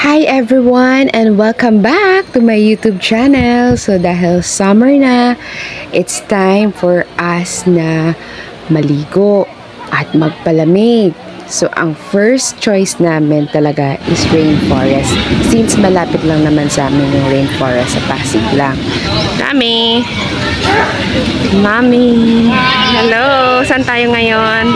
Hi everyone and welcome back to my YouTube channel. So dahil summer na, it's time for us na maligo at magpalamig. So ang first choice namin talaga is rainforest. Since malapit lang naman sa amin yung rainforest sa Pasig lang. Mami! Mami! Hello! Saan tayo ngayon?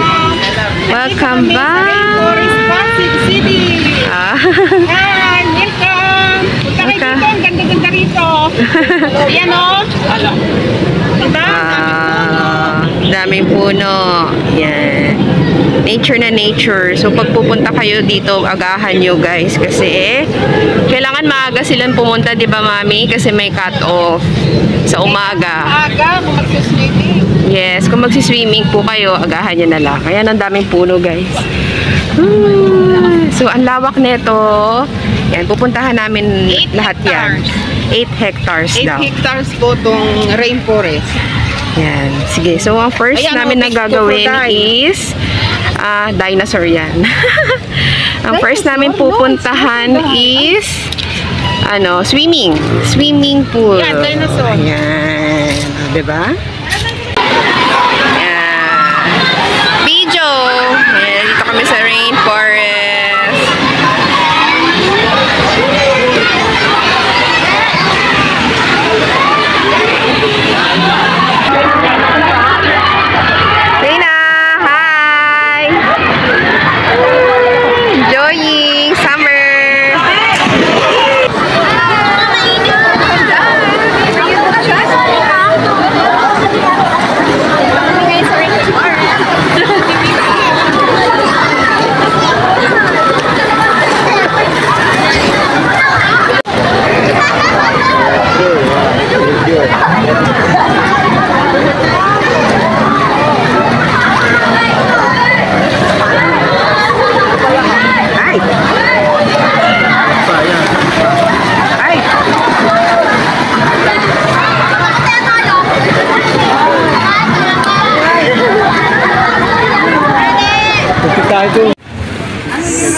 Welcome back! Rainforest Pasig City! Hi! Welcome! Punta kayo dito. Ang ganda-ganda rito. Ayan o. Daming puno. Yan. Nature na nature. So, pag pupunta kayo dito, agahan nyo guys. Kasi, kailangan maaga silang pumunta, di ba mami? Kasi may cut-off sa umaga. Aga, kung magsiswimming. Yes, kung magsiswimming po kayo, agahan nyo na lang. Kaya ang daming puno guys. So, ang lawak nito. Yan, pupuntahan namin lahat yan. 8 hectares daw. 8 hectares po itong rainforest. Yan. Sige, so ang first namin na gagawin is dinosaur yan. Ang first namin pupuntahan is swimming. Swimming pool. Yan, dinosaur. Yan. Diba? Yan. Video. Yan, dito kami sa rainforest.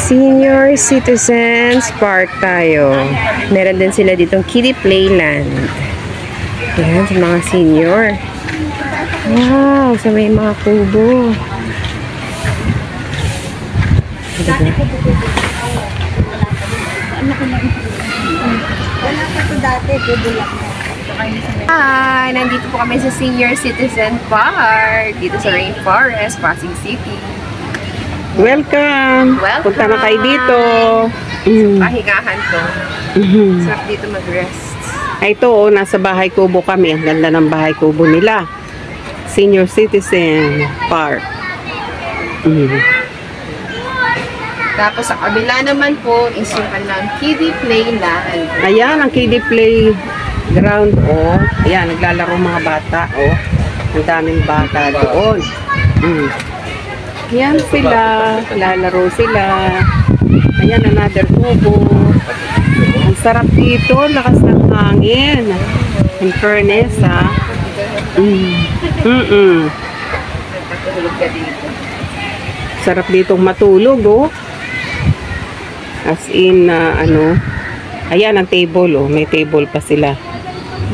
Senior Citizens Park tayo. Meron din sila ditong kiddie playland. Yan, sa mga senior. Wow, sa may mga kubo. Hi! Nandito po kami sa Senior Citizen Park. Dito sa Rainforest, Pasig City. Welcome! Punta na kayo dito. Pahingahan to. Sarap dito mag-rest. Ito, nasa bahay kubo kami. Ang ganda ng bahay kubo nila. Senior Citizen Park. Tapos sa kabila naman po is yung kanilang kiddie playland. Ayan, ang kiddie playground. Ayan, naglalaro mga bata. Ang daming bata doon. Yan sila, lalaro sila. Ayan, another kubo. Ang sarap dito, lakas ng hangin. In fairness, ha? Sarap ditong matulog, As in, ayan ang table, May table pa sila.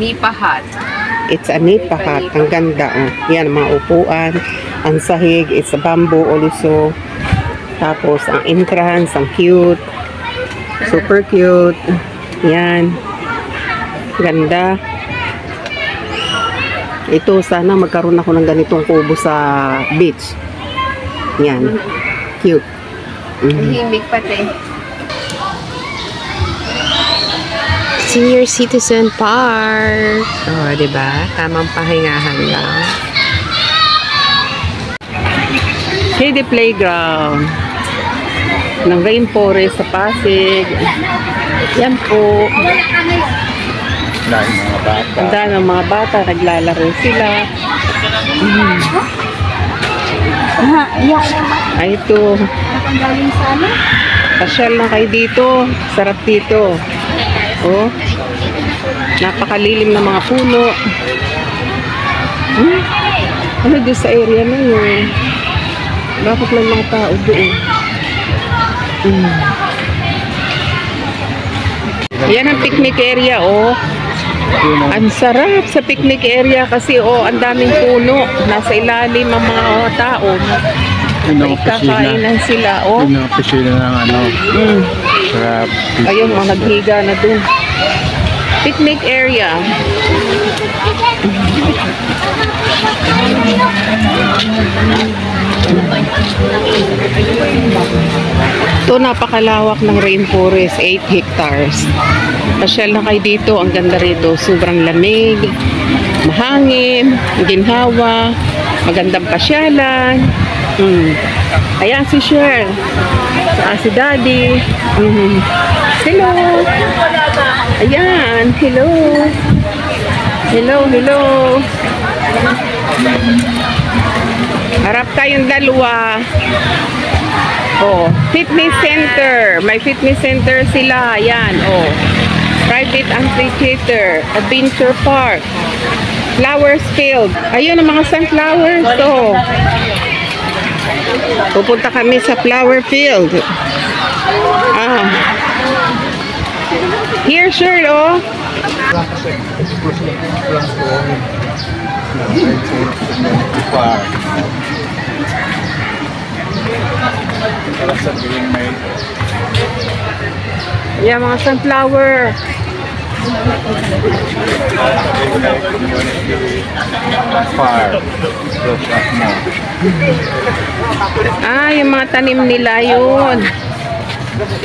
Nipa hut. It's a nipa hut. Ang ganda, Yan, mga upuan. Ang sahig, it's a bamboo also. Tapos, ang entrance, ang cute. Super cute. Yan. Ganda. Ito, sana magkaroon ako ng ganitong kubo sa beach. Yan. Cute. Himig pati. Senior Citizen Park. Diba? Tamang pahingahan lang. Kiddie playground ng rainforest sa Pasig. Yan po. Ang dami ng mga bata, naglalaro sila. Ay, ito. Pasyal na kayo dito. Sarap dito. Napakalilim ng mga puno. Ano doon sa area na yun? Bakit may mga tao doon? Yan ang picnic area, oh. Ang sarap sa picnic area kasi, oh, ang daming puno. Nasa ilalim ang mga tao. May kakainan sila, oh. Yung piscina ng ano. Sarap. Ayun, mga naghiga na dun. Picnic area. Ito, napakalawak ng rainforest, 8 hectares. Pasyal na kayo dito, ang ganda rito. Sobrang lamig, mahangin, ginhawa, magandang pasyalan. Ayan si Cher, si Daddy. Hello. Ayan, hello. Hello, hello. Harap kayong dalawa. Oh, fitness center. May fitness center sila. Ayan, oh. Private amphitheater, adventure park, flowers field. Ayun ang mga sunflowers. So, pupunta kami sa flower field. Here, sure, oh. Yeah, mga sunflower. Yung mga tanim nila yun.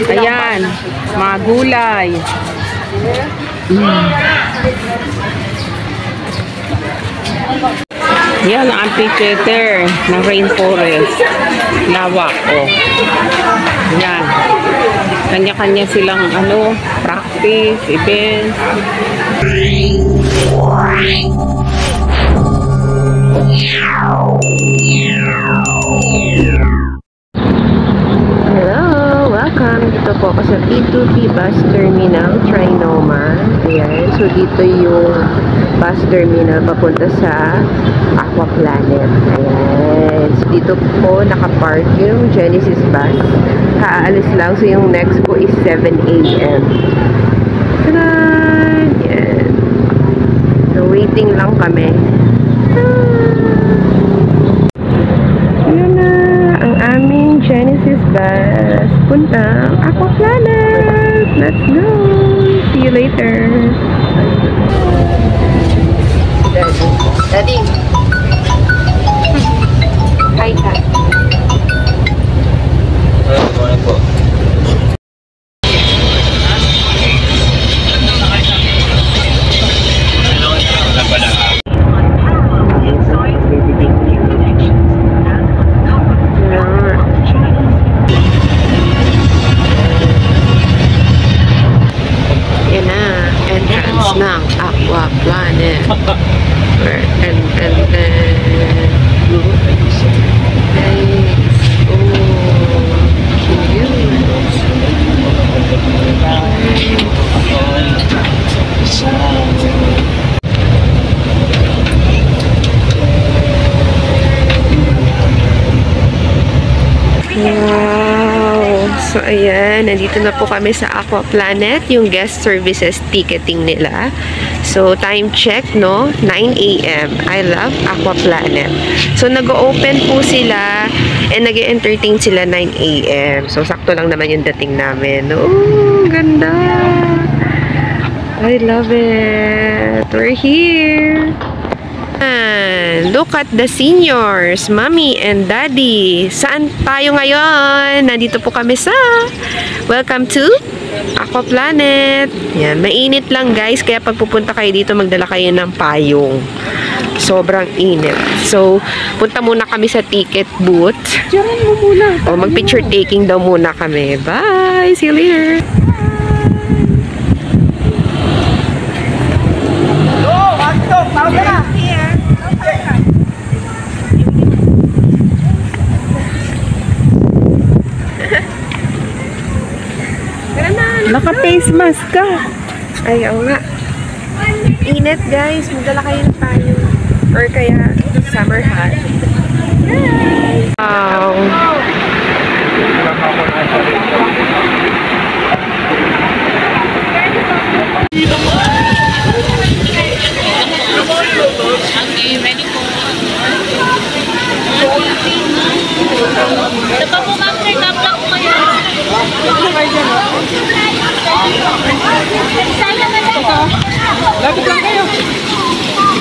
Ayan, mga gulay. Yan ang amphitheater ng rainforest. Lawak, oh. Yan. Kanya-kanya silang practice, events. Hello! Welcome! Dito po ako sa P2P Bus Terminal, Trinoma. Ayan. So, dito yung bus terminal papunta sa Aqua Planet. Ayan. So, dito po nakapark yung Genesis bus. Kaalis lang. So, yung next po is 7 a.m. Tadaan! Ayan. So, waiting lang kami. Ayan na ang aming Genesis bus. Puntang Aqua Planet! Let's go! See you later! Daddy! Hi ka! Yan na, entrance ng Aqua Planet. And wow! So, ayan. Nandito na po kami sa Aqua Planet. Yung guest services ticketing nila. So, time check, no? 9 a.m. I love Aqua Planet. So, nag-open po sila and nag-entertain sila 9 a.m. So, sakto lang naman yung dating namin. Oh, ganda! I love it! We're here! And look at the seniors, mommy and daddy. Saan tayo ngayon? Nandito po kami sa Welcome to Aqua Planet. Yan, mainit lang guys, kaya pag pupunta kayo dito, magdala kayo ng payong. Sobrang init. So, punta muna kami sa ticket booth. O, mag-picture taking daw muna kami. Bye! See you later! Naka-face mask ka. Ay, oo nga. Init, guys. Magdala kayo ng tayo. Or kaya, summer hat. Wow.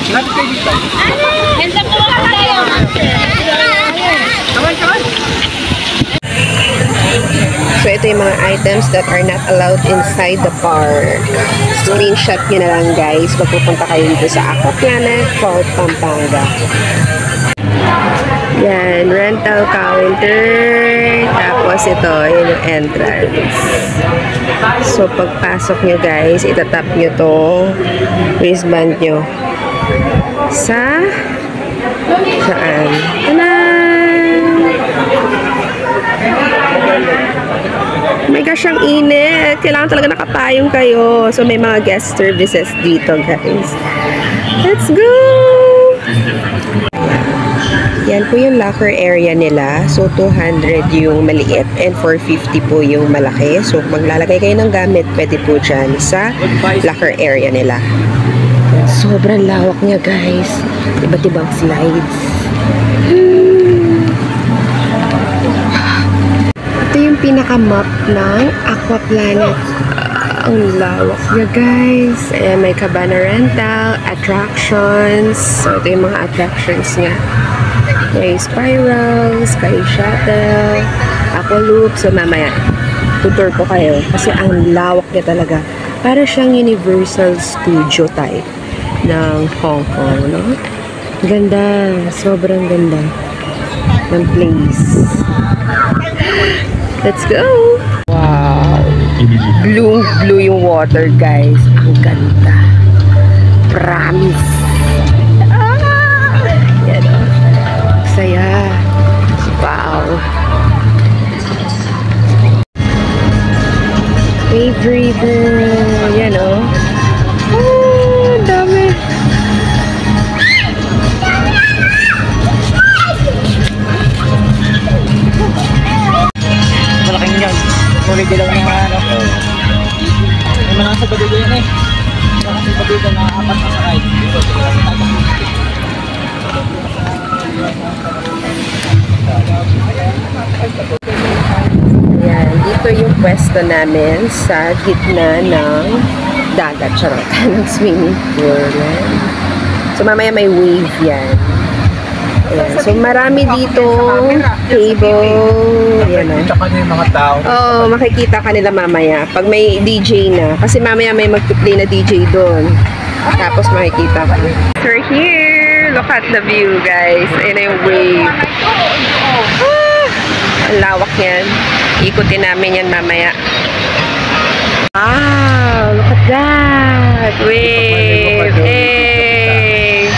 So, ito yung mga items that are not allowed inside the park. Screenshot nyo na lang, guys. Magpupunta kayo dito sa Aqua Planet, Fort Pampanga. Yan, rental counter. Tapos ito, yung entrance. So, pagpasok nyo, guys, itatap nyo to wristband nyo. Saan? Oh my gosh, ang init. Kailangan talaga nakapayong kayo. So, may mga guest services dito, guys. Let's go! Yan po yung locker area nila. So, 200 yung maliit and 450 po yung malaki. So, maglalagay kayo ng gamit, pwede po dyan sa locker area nila. Sobrang lawak niya, guys. Iba't ibang slides. Ito yung pinaka-map ng Aqua Planet. Ang lawak niya, guys. Ayan, may Cabana Rental, attractions. So, ito yung mga attractions niya. May Spiral, Sky Shuttle, Aqua Loop. So, mamaya, tutor ko kayo. Kasi ang lawak niya talaga. Para siyang Universal Studio type ng Hong Kong, no? Ganda. Sobrang ganda ng place. Let's go! Wow! Blue yung water, guys. Ang ganda. Promise. Yan o. Saya. Wow. Wave River. Yan o. Oh, dami. Malaking yan. Pwede lang ng ano. May mga sa badito yan eh. Kasi badito na apat na sakay. Dito, Yan, dito yung pwesto namin sa gitna ng dagat, charot, ng swimming pool. Yan. So, mamaya may wave yan. Ayan. So, marami dito table. Yan o. Tsaka na yung mga tao. Oo, makikita ka nila mamaya. Pag may DJ na. Kasi mamaya may mag-play na DJ doon. Tapos makikita ka. So, we're here. Look at the view, guys. Ayan na yung wave. Ang lawak yan. Ikutin namin yan mamaya. Wow! Look at that! Wave! Hey!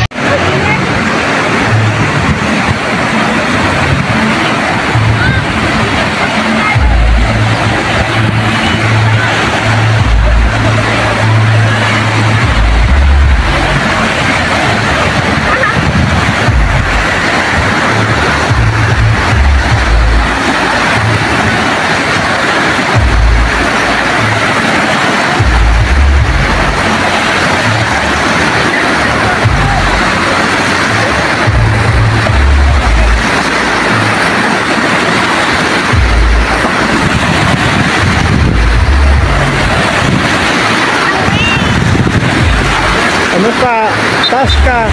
Ano pa? Taas ka.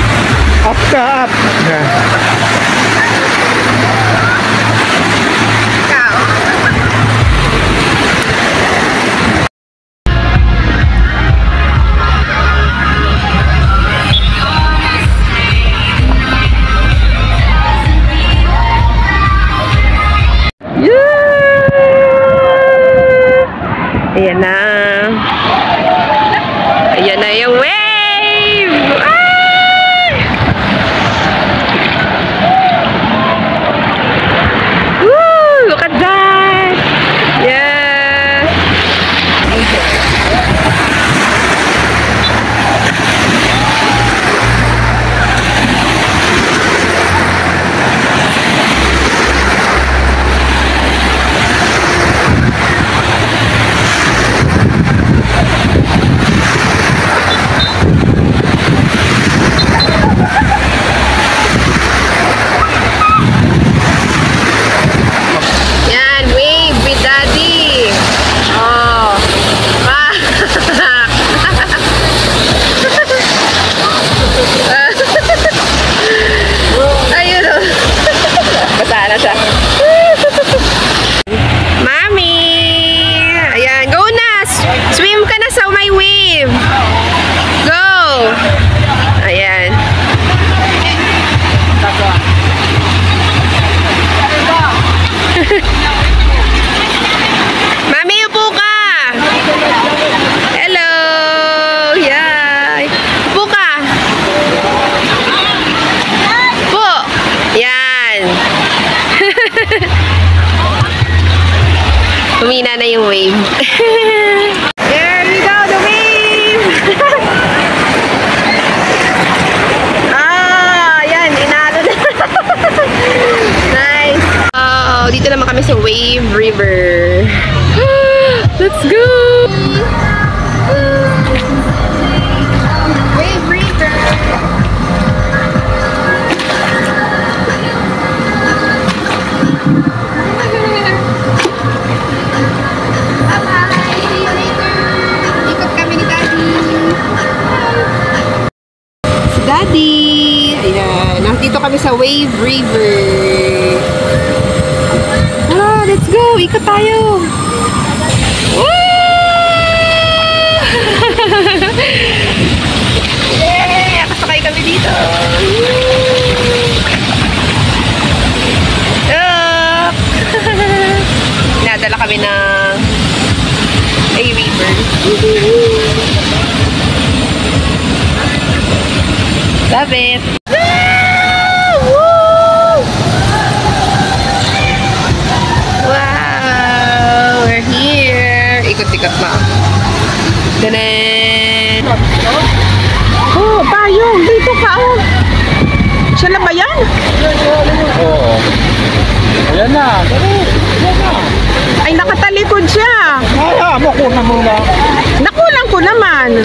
Up ka, up. Ayan na. Ayan na yung wave! Ah! Woo! Look at that! Yeah! yung wave. There you go, the wave! Yan, inalo na. Nice. Oh, dito naman kami sa Wave River. Let's go! Wave River. Daddy! Ayan. Nandito kami sa Wave River. Let's go! Ikot tayo! Yeah! Kasakay kami dito! Nadala kami ng river. Love it! Wow! We're here! Ikot-ikot na. Tanan! Oh, payong! Dito ka, oh! Siya na ba yan? Oo. Ayan na. Ayan na. Ay, nakatalikod siya! Kaya mo, kuna muna. Nakulang ko naman!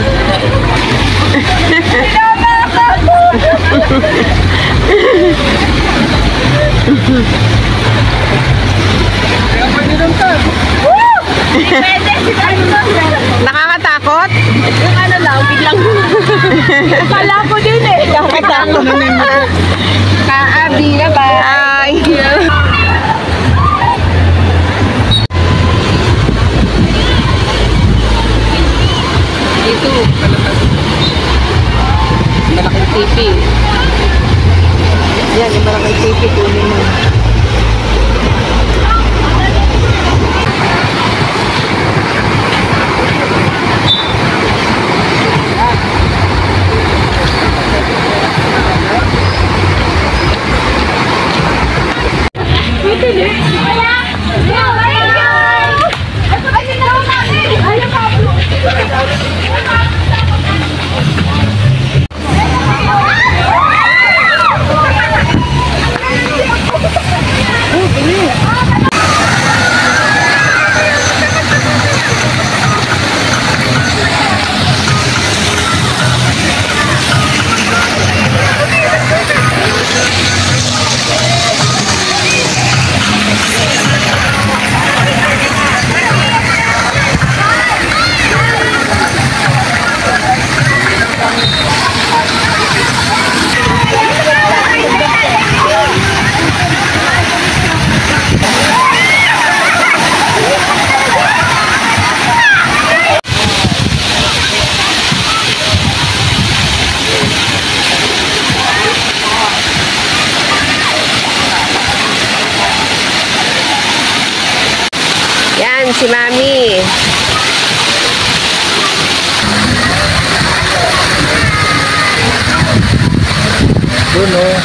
Nakakatakot? Yung ano lang, biglang kala ko din eh. Nakakatakot. Kaabi na ba? Ay! Dito. Malaking tipi. Yan, yung malaking tipi. Kunin mo. Yan, si Mami. Doon, oh.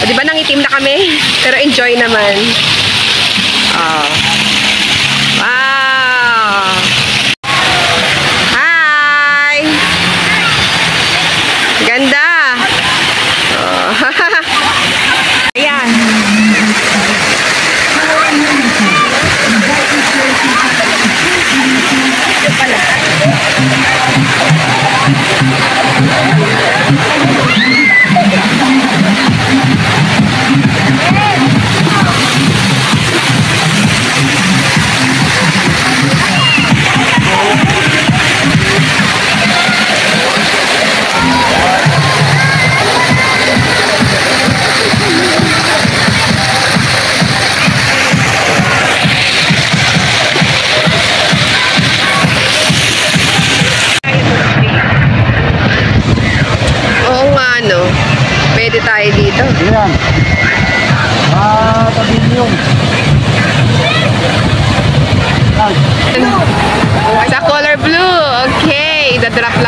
O, diba nangitim na kami? Pero enjoy naman. Oh. Wow! Hi! Ganda! Oh. Ayan.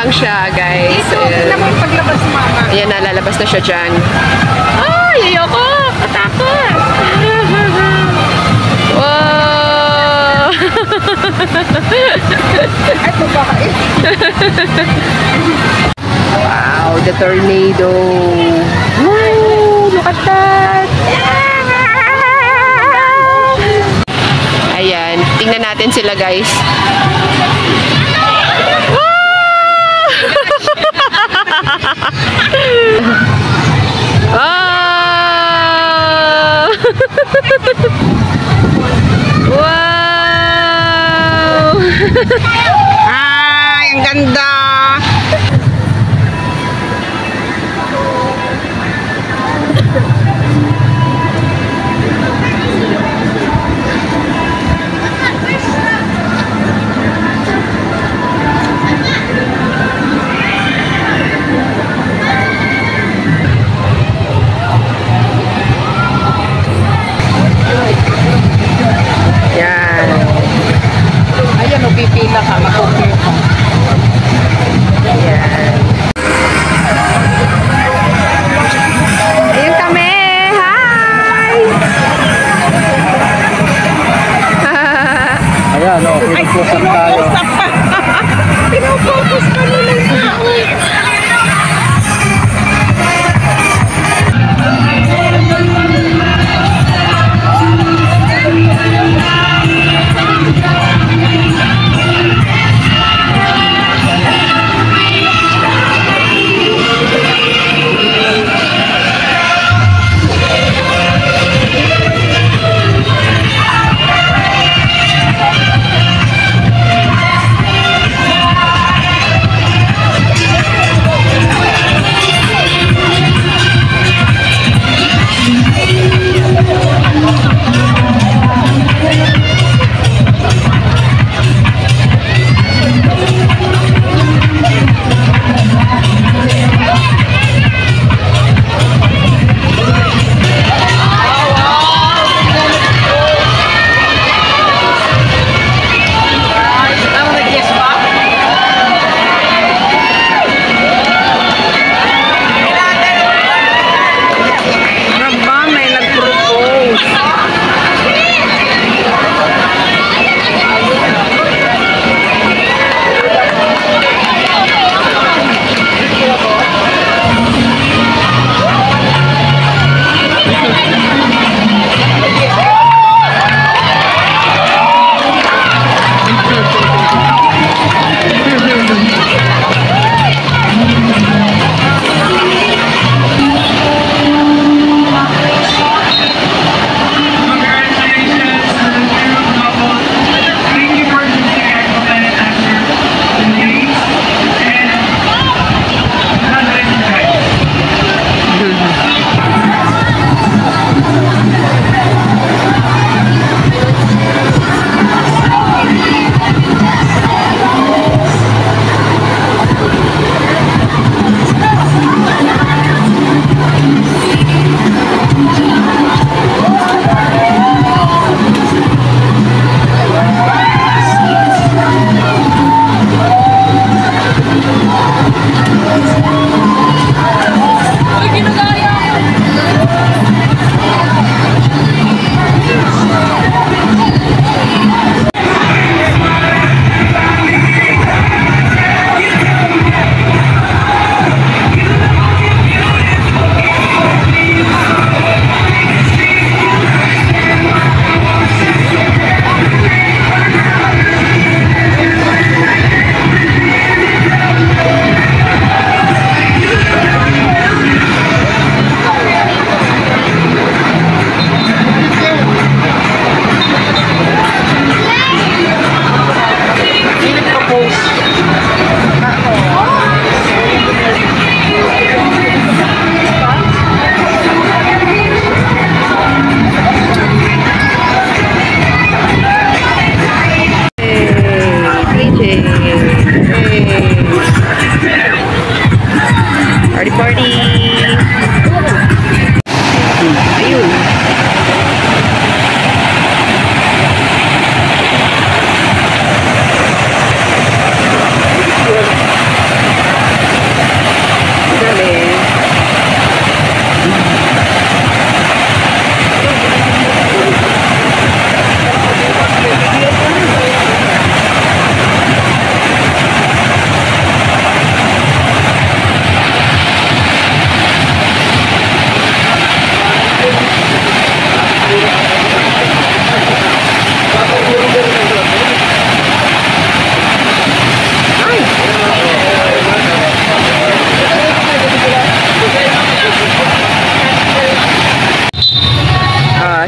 lang siya, guys. Ayan. paglabas mama. Ayan na, lalabas na siya dyan. Ay, ayoko! Katakot! Wow! Ito ba ka Wow, the tornado! Woo! Look at that! Ayan, tingnan natin sila, guys. Wow! Wow! Ay, ang ganda! Yan. Ayan, pipila ka, makukir ka.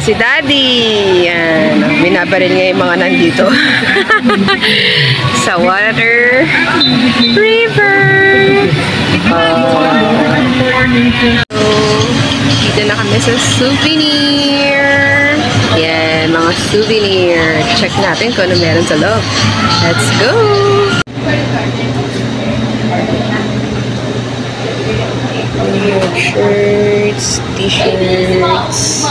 si Daddy. Yan. Binabaril niya yung mga nandito. Sa water river. So, dito na kami sa souvenir. Yan, mga souvenir. Check natin kung ano meron sa loob. Let's go! Shirts, t-shirts.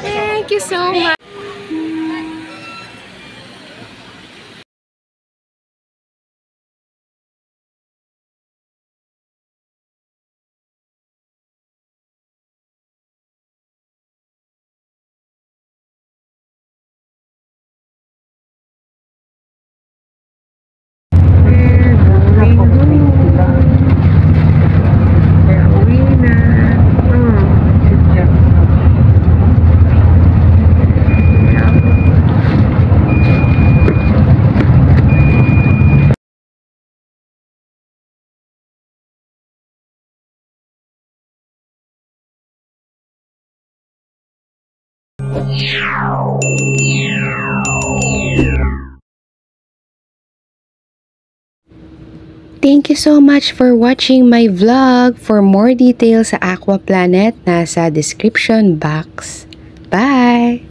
Thank you so much. Thank you so much for watching my vlog. For more details sa Aqua Planet, nasa description box. Bye!